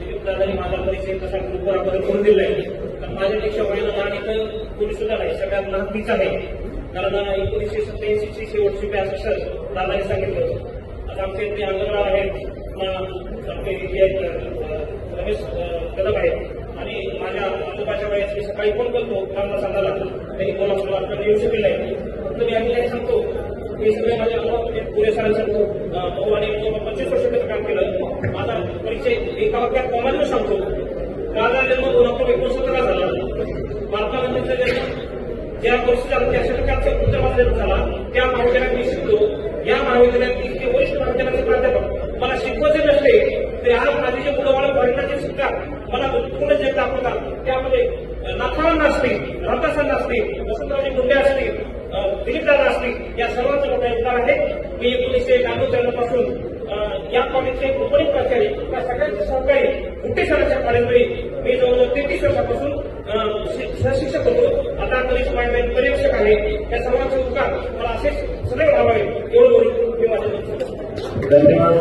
दिलीपदादांनी माझा परिचय तसा ग्रुपवर आपण करून दिला आहे. कारण माझ्यापेक्षा वयाला लहान इथं कोणी सुद्धा नाही, सगळ्यात लहान तीच आहे. कारण 1987ची शेवटची बॅच सर दादाने सांगितलं होतं. आता आमचे ते अंगणवाड आहेत, आमचे रमेश कदम आहेत आणि माझ्या आजोबाच्या वयाची सकाळी फोन करतो कामला सांगायला त्यांनी कोल्हापूर आपल्याला येऊ शकेल आहे. फक्त मी आम्ही सांगतो हे सगळे माझ्या पुरे सरांसाठी भाऊ आणि 25 वर्ष त्याचं काम केलं. माझा परिचय एका वाक्यात कॉमनला सांगतो. माझा जन्म 2 ऑक्टोबर 1970 झाला. महात्मा गांधींचा जन्म ज्या वर्षी झाला त्या शतकाचा पुढचा जन्म झाला. त्या महाविद्यालयात मी शिकलो. या महाविद्यालयात इतके वरिष्ठ महाविद्यालयाचे प्राध्यापक मला शिकवायचे नसते तरी आज माझे जे मुलं भारताचे शिकतात मला पूर्ण जे दाखवतात त्यामध्ये नाथांना असतील, रामदासांना असतील, वसंतरावजी मुंडे असतील, दिलीपदादा असतील, या सर्वांचं मोठा योगदान आहे. मी 1991 पासून या कॉलेजचे उपनिक प्राचार्य या सगळ्यांचे सहकारी मोठे सरांच्या कॉलेजमध्ये मी जवळजवळ 33 वर्षापासून सहशिक्षक होतो. आता कनिष्ठ मायमेन पर्यवेक्षक आहे. या सर्वांचे उपकार मला असेच सदैव व्हावे एवढं बोलून मी माझे धन्यवाद.